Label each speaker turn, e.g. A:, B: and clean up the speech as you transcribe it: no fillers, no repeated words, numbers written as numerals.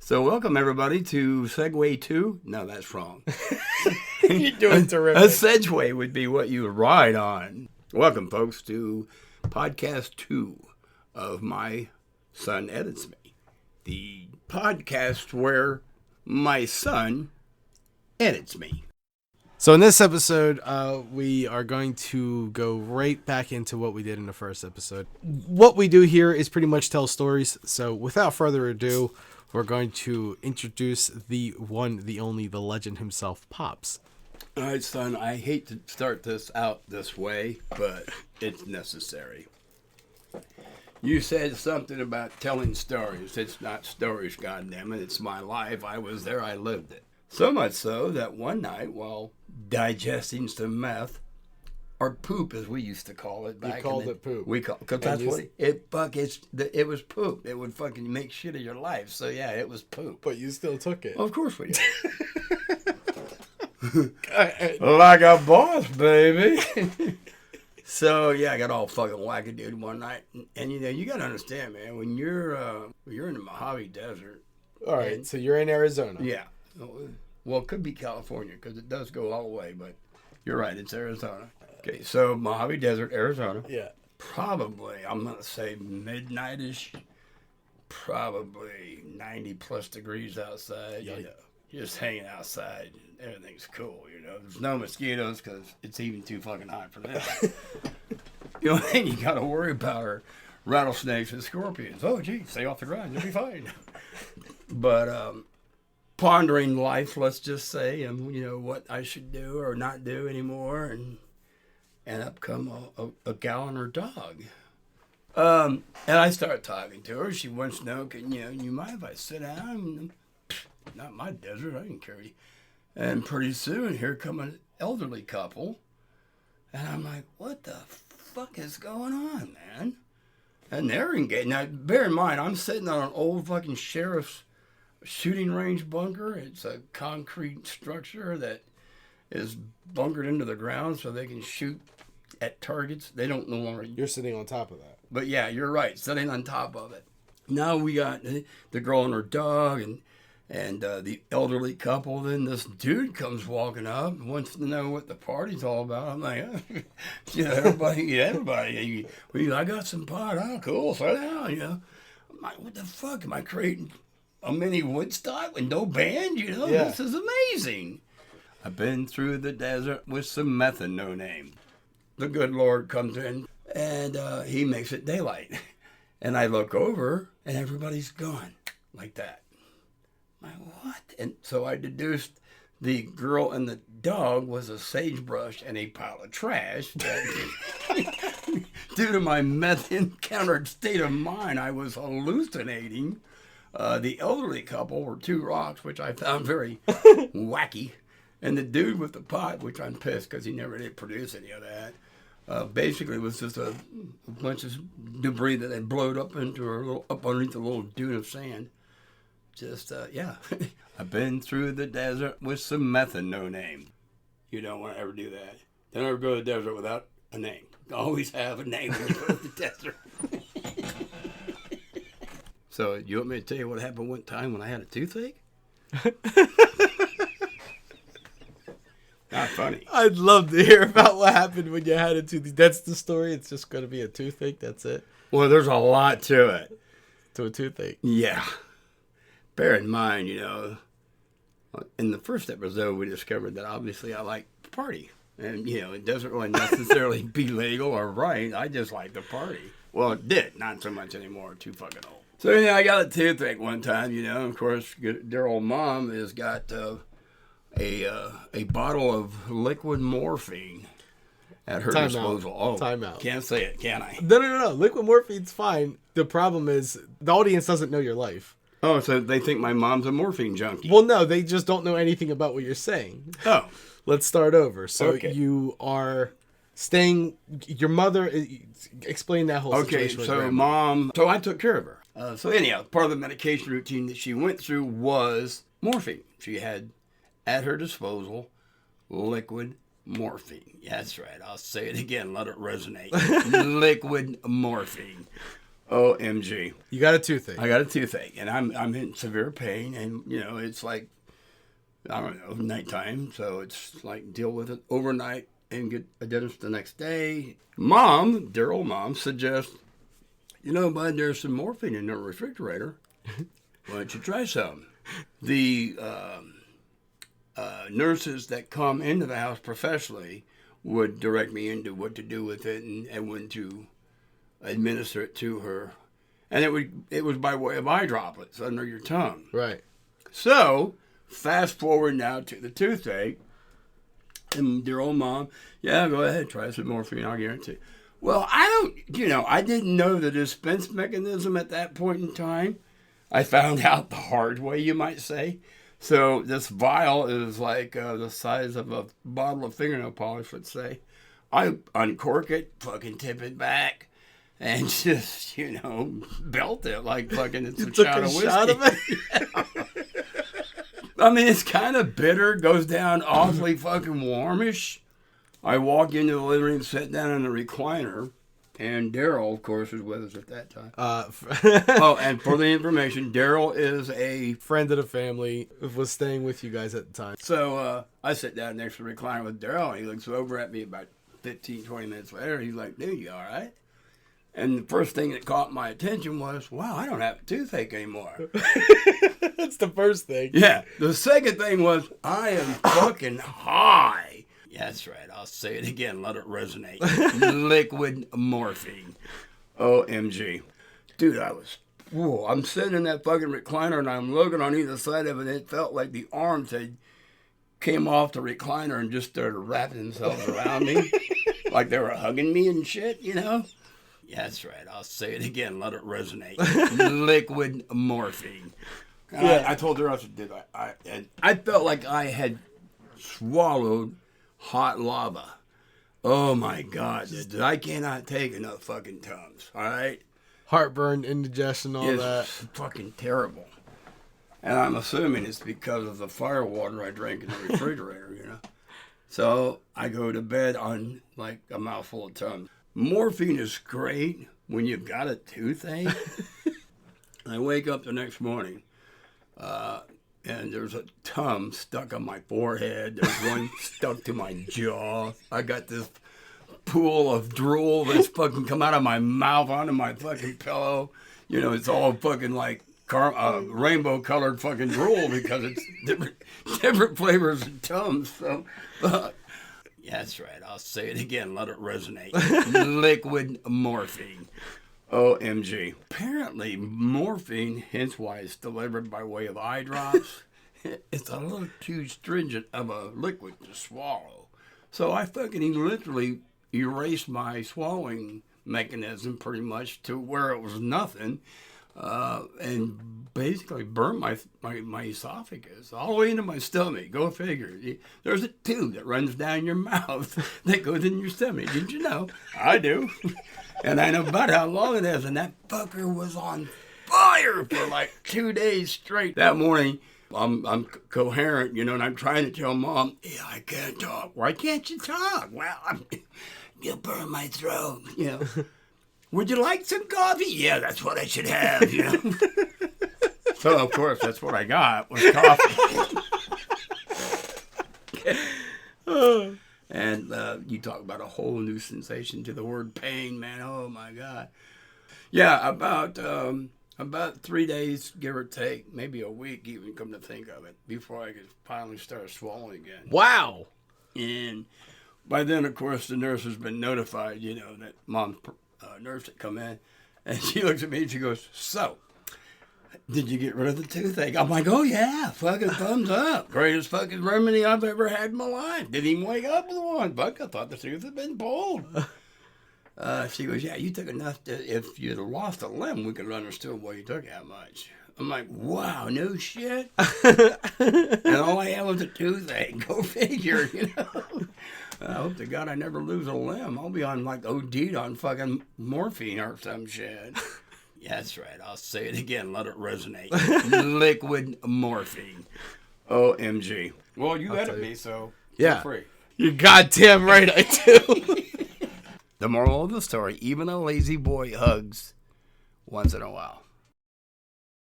A: So welcome everybody to Segway 2. No, that's wrong.
B: You're doing terrific.
A: A Segway would be what you would ride on. Welcome folks to podcast 2 of My Son Edits Me. The podcast where my son edits me.
B: So in this episode, we are going to go right back into what we did in the first episode. What we do here is pretty much tell stories. So without further ado, we're going to introduce the one, the only, the legend himself, Pops.
A: All right, son, I hate to start this out this way, but it's necessary. You said something about telling stories. It's not stories, goddammit. It's my life. I was there. I lived it. So much so that one night, while digesting some meth, or poop, as we used to call it.
B: You called it poop.
A: We call because that's what it was poop. It would fucking make shit of your life. So yeah, it was poop.
B: But you still took it.
A: Well, of course we did. Like a boss, baby. So yeah, I got all fucking wackadoodle one night, and you know you gotta understand, man, when you're in the Mojave Desert.
B: All right, so you're in Arizona.
A: Yeah. Well, it could be California because it does go all the way, but you're right, it's Arizona. Okay, so Mojave Desert, Arizona.
B: Yeah.
A: Probably, I'm going to say midnight-ish, probably 90 plus degrees outside.
B: Yeah.
A: You know, just hanging outside. Everything's cool, you know. There's no mosquitoes because it's even too fucking hot for them. The only thing you got to worry about are rattlesnakes and scorpions. Oh, gee, stay off the ground, you'll be fine. But, pondering life, let's just say, and you know what I should do or not do anymore, and up come a gal and her dog. And I start talking to her. She wants to know, can you mind if I sit down? Not my desert, I didn't care. And pretty soon, here come an elderly couple, and I'm like, what the fuck is going on, man? And they're engaged. Now, bear in mind, I'm sitting on an old fucking sheriff's shooting range bunker. It's a concrete structure that is bunkered into the ground so they can shoot at targets. They don't no longer.
B: You're sitting on top of that.
A: But yeah, you're right, sitting on top of it. Now we got the girl and her dog and the elderly couple. Then this dude comes walking up and wants to know what the party's all about. I'm like, everybody. I got some pot. Oh, cool, sit down. You know, I'm like, what the fuck am I creating? A mini Woodstock with no band, you know?
B: Yeah.
A: This is amazing. I've been through the desert with some meth and no name. The good Lord comes in, and he makes it daylight. And I look over, and everybody's gone like that. I'm like, what? And so I deduced the girl and the dog was a sagebrush and a pile of trash. That, due to my meth-encountered state of mind, I was hallucinating. The elderly couple were two rocks, which I found very wacky. And the dude with the pot, which I'm pissed because he never did produce any of that, basically was just a bunch of debris that had blown up up underneath a little dune of sand. Just, yeah. I've been through the desert with some meth and no name. You don't want to ever do that. Don't ever go to the desert without a name. Always have a name when you go to the desert. So, you want me to tell you what happened one time when I had a toothache? Not funny.
B: I'd love to hear about what happened when you had a toothache. That's the story? It's just going to be a toothache? That's it?
A: Well, there's a lot to it.
B: To a toothache?
A: Yeah. Bear in mind, you know, in the first episode, we discovered that obviously I like to party. And, you know, it doesn't really necessarily be legal or right. I just like to party. Well, it did. Not so much anymore. Too fucking old. So, yeah, I got a toothache one time, you know. Of course, dear old mom has got a bottle of liquid morphine at her disposal. Oh,
B: Time out.
A: Can't say it, can I?
B: No. Liquid morphine's fine. The problem is the audience doesn't know your life.
A: Oh, so they think my mom's a morphine junkie.
B: Well, no, they just don't know anything about what you're saying.
A: Oh.
B: Let's start over. So
A: Okay.
B: you are staying, your mother, explain that whole
A: Okay,
B: situation. with
A: so
B: Grandma.
A: mom, so I took care of her. So anyhow, part of the medication routine that she went through was morphine. She had at her disposal liquid morphine. Yeah, that's right. I'll say it again. Let it resonate. Liquid morphine. OMG.
B: You got a toothache.
A: I got a toothache, and I'm in severe pain, and it's like, I don't know, nighttime, so it's like deal with it overnight and get a dentist the next day. Dear old mom, suggests, bud, there's some morphine in the refrigerator. Why don't you try some? The nurses that come into the house professionally would direct me into what to do with it and when to administer it to her. And it was by way of eye droplets under your tongue.
B: Right.
A: So, fast forward now to the toothache. And dear old mom, yeah, go ahead, try some morphine, I'll guarantee. Well, I didn't know the dispense mechanism at that point in time. I found out the hard way, you might say. So this vial is like the size of a bottle of fingernail polish, let's say. I uncork it, fucking tip it back, and just, belt it like fucking it's a shot of whiskey.
B: Shot of it?
A: I mean, it's kind of bitter, goes down awfully fucking warmish. I walk into the living room, sit down in the recliner, and Daryl, of course, was with us at that time. And for the information, Daryl is a
B: friend of the family, was staying with you guys at the time.
A: So I sit down next to the recliner with Daryl, and he looks over at me about 15, 20 minutes later. He's like, dude, you all right? And the first thing that caught my attention was, wow, I don't have a toothache anymore.
B: That's the first thing.
A: Yeah. The second thing was, I am fucking high. Yeah, that's right. I'll say it again. Let it resonate. Liquid morphine. OMG. Dude, I'm sitting in that fucking recliner and I'm looking on either side of it. And it felt like the arms came off the recliner and just started wrapping themselves around me. Like they were hugging me and shit, Yeah, that's right. I'll say it again. Let it resonate. Liquid morphine. Yeah. I told her I should do that. I felt like I had swallowed hot lava. Oh my God. I cannot take enough fucking Tums. All right?
B: Heartburn, indigestion, all
A: it's
B: that.
A: Fucking terrible. And I'm assuming it's because of the fire water I drank in the refrigerator, So I go to bed on like a mouthful of Tums. Morphine is great when you've got a toothache. I wake up the next morning. And there's a Tum stuck on my forehead. There's one stuck to my jaw. I got this pool of drool that's fucking come out of my mouth onto my fucking pillow. It's all fucking like rainbow colored fucking drool because it's different flavors of Tums. So, yeah, that's right. I'll say it again. Let it resonate. Liquid morphine. OMG. Apparently, morphine, hence why it's delivered by way of eye drops, it's a little too stringent of a liquid to swallow. So I fucking literally erased my swallowing mechanism pretty much to where it was nothing, and basically burned my esophagus all the way into my stomach. Go figure. There's a tube that runs down your mouth that goes in your stomach. Did you know? I do. And I know about how long it is, and that fucker was on fire for like 2 days straight. That morning, I'm coherent, and I'm trying to tell Mom, yeah, I can't talk. Why can't you talk? Well, you'll burn my throat, Would you like some coffee? Yeah, that's what I should have, So, of course, that's what I got, was coffee. And you talk about a whole new sensation to the word pain, man. Oh, my God. Yeah, about 3 days, give or take, maybe a week even, come to think of it, before I could finally start swallowing again.
B: Wow.
A: And by then, of course, the nurse has been notified, that Mom's nurse had come in. And she looks at me and she goes, so, did you get rid of the toothache? I'm like, oh, yeah, fucking thumbs up. Greatest fucking remedy I've ever had in my life. Didn't even wake up with one. Fuck, I thought the tooth had been pulled. She goes, yeah, you took enough if you'd have lost a limb, we could have understood why you took that much. I'm like, wow, no shit. And all I had was a toothache. Go figure, I hope to God I never lose a limb. I'll be on like OD'd on fucking morphine or some shit. Yeah, that's right. I'll say it again. Let it resonate. Liquid morphine. OMG. Well, you edit me, so
B: yeah.
A: Feel free.
B: You're goddamn right, I do.
A: The moral of the story, even a lazy boy hugs once in a while.